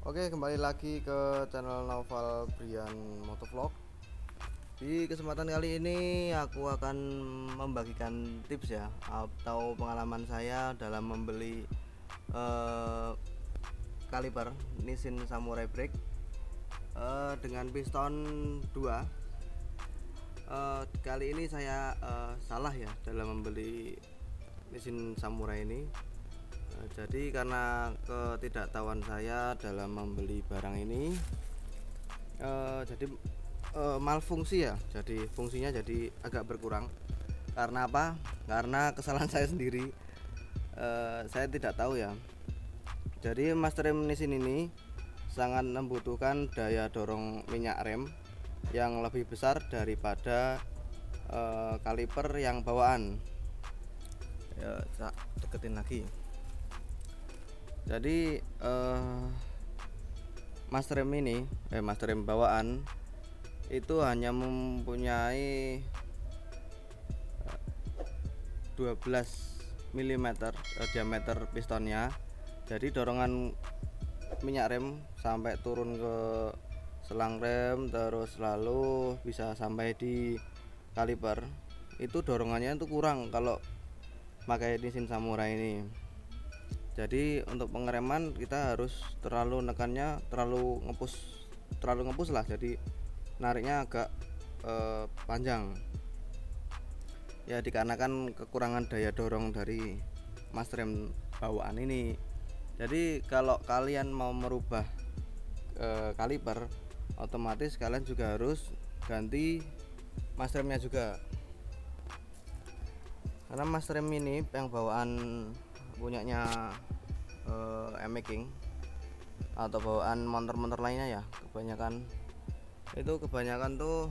Oke, kembali lagi ke channel Naufal Brian Motovlog. Di kesempatan kali ini aku akan membagikan tips ya, atau pengalaman saya dalam membeli kaliper Nissin Samurai Break dengan piston 2. Kali ini saya salah ya dalam membeli Nissin Samurai ini. Jadi karena ketidaktahuan saya dalam membeli barang ini, jadi malfungsi ya, jadi fungsinya jadi agak berkurang. Karena apa? Karena kesalahan saya sendiri. Saya tidak tahu ya. Jadi master rem Nissin ini sangat membutuhkan daya dorong minyak rem yang lebih besar daripada kaliper yang bawaan. Ya, deketin lagi. Jadi master rem ini master rem bawaan itu hanya mempunyai 12 mm diameter pistonnya. Jadi dorongan minyak rem sampai turun ke selang rem, terus lalu bisa sampai di kaliper, itu dorongannya itu kurang kalau pakai Nissin Samurai ini. Jadi untuk pengereman kita harus terlalu nekannya, terlalu ngepus lah, jadi nariknya agak panjang ya, dikarenakan kekurangan daya dorong dari master rem bawaan ini. Jadi kalau kalian mau merubah kaliper, otomatis kalian juga harus ganti master remnya juga, karena master rem ini yang bawaan punyanya King atau bawaan motor-motor lainnya ya, kebanyakan tuh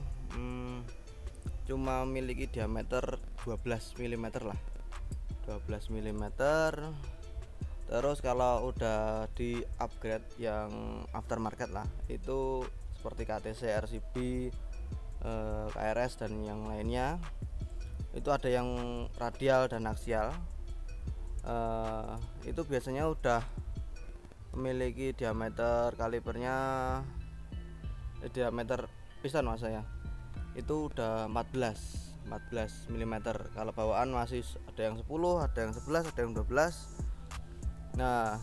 cuma memiliki diameter 12 mm lah, 12 mm. Terus kalau udah di upgrade yang aftermarket lah, itu seperti KTC, RCB, KRS dan yang lainnya, itu ada yang radial dan aksial. Itu biasanya udah memiliki diameter kalipernya, diameter piston maksudnya itu udah 14 mm. Kalau bawaan masih ada yang 10, ada yang 11, ada yang 12. Nah,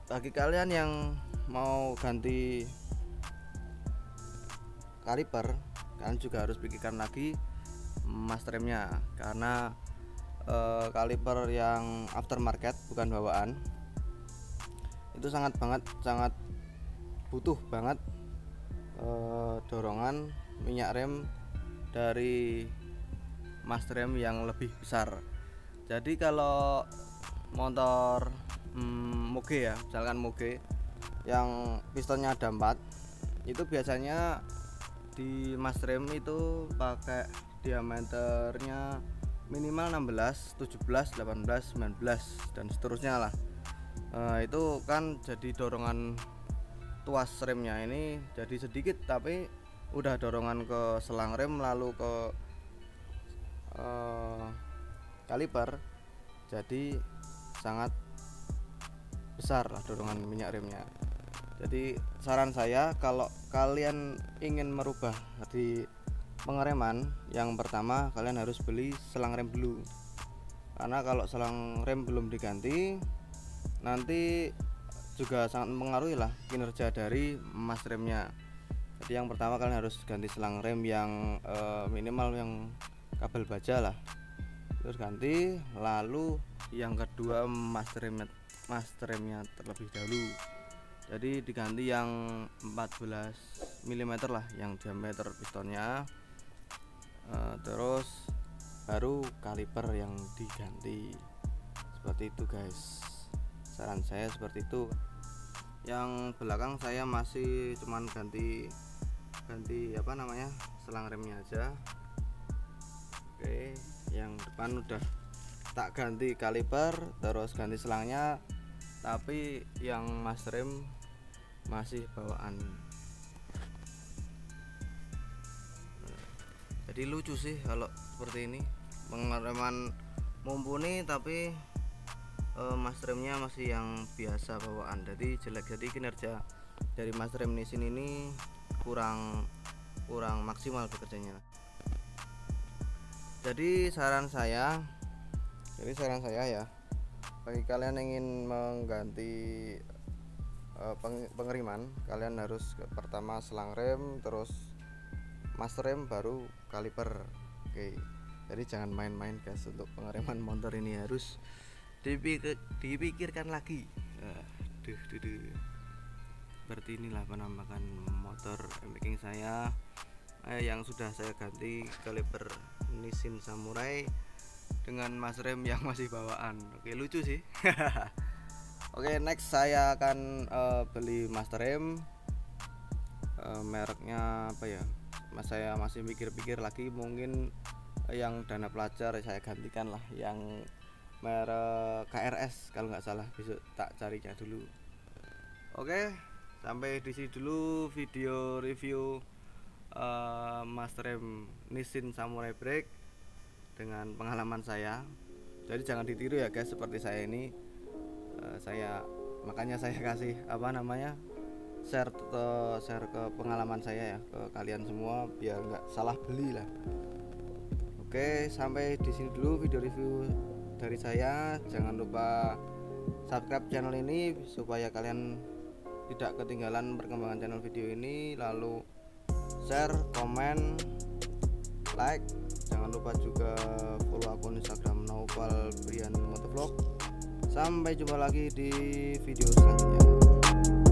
bagi kalian yang mau ganti kaliper, kalian juga harus pikirkan lagi master remnya, karena kaliper yang aftermarket bukan bawaan itu sangat butuh banget dorongan minyak rem dari master rem yang lebih besar. Jadi kalau motor moge ya, misalkan moge yang pistonnya ada 4, itu biasanya di master rem itu pakai diameternya minimal 16, 17, 18, 19 dan seterusnya lah. Itu kan jadi dorongan tuas remnya ini jadi sedikit, tapi udah dorongan ke selang rem lalu ke kaliper, jadi sangat besar lah dorongan minyak remnya. Jadi saran saya, kalau kalian ingin merubah di pengereman, yang pertama kalian harus beli selang rem dulu, karena kalau selang rem belum diganti nanti juga sangat mempengaruhi lah kinerja dari master remnya. Jadi yang pertama kalian harus ganti selang rem yang minimal yang kabel baja lah, terus ganti. Lalu yang kedua master remnya terlebih dahulu, jadi diganti yang 14 mm lah yang diameter pistonnya. Terus baru kaliper yang diganti, seperti itu guys, saran saya seperti itu. Yang belakang saya masih cuman ganti selang remnya aja. Oke, yang depan udah tak ganti kaliper terus ganti selangnya, tapi yang master rem masih bawaan. Jadi lucu sih kalau seperti ini, pengereman mumpuni tapi master remnya masih yang biasa bawaan, jadi jelek. Jadi kinerja dari master rem Nissin ini kurang maksimal bekerjanya. Jadi saran saya ya, bagi kalian yang ingin mengganti pengeriman, kalian harus pertama selang rem, terus master rem, baru kaliper. Oke, jadi jangan main-main guys, untuk pengereman motor ini harus dipikirkan lagi. Seperti inilah penampakan motor MX saya yang sudah saya ganti kaliper Nissin Samurai dengan master rem yang masih bawaan. Oke, lucu sih. Oke, next saya akan beli master rem. Mereknya apa ya? Saya masih pikir-pikir lagi, mungkin yang dana pelajar saya gantikan lah, yang merek KRS kalau nggak salah, besok tak carinya dulu. Oke, sampai di sini dulu video review master rem Nissin Samurai Break dengan pengalaman saya. Jadi jangan ditiru ya guys, seperti saya ini. Makanya saya kasih share ke pengalaman saya ya, ke kalian semua, biar nggak salah beli lah. Oke, sampai di sini dulu video review dari saya. Jangan lupa subscribe channel ini supaya kalian tidak ketinggalan perkembangan channel video ini. Lalu share, komen, like. Jangan lupa juga follow akun Instagram Naufal Brian Motovlog. Sampai jumpa lagi di video selanjutnya.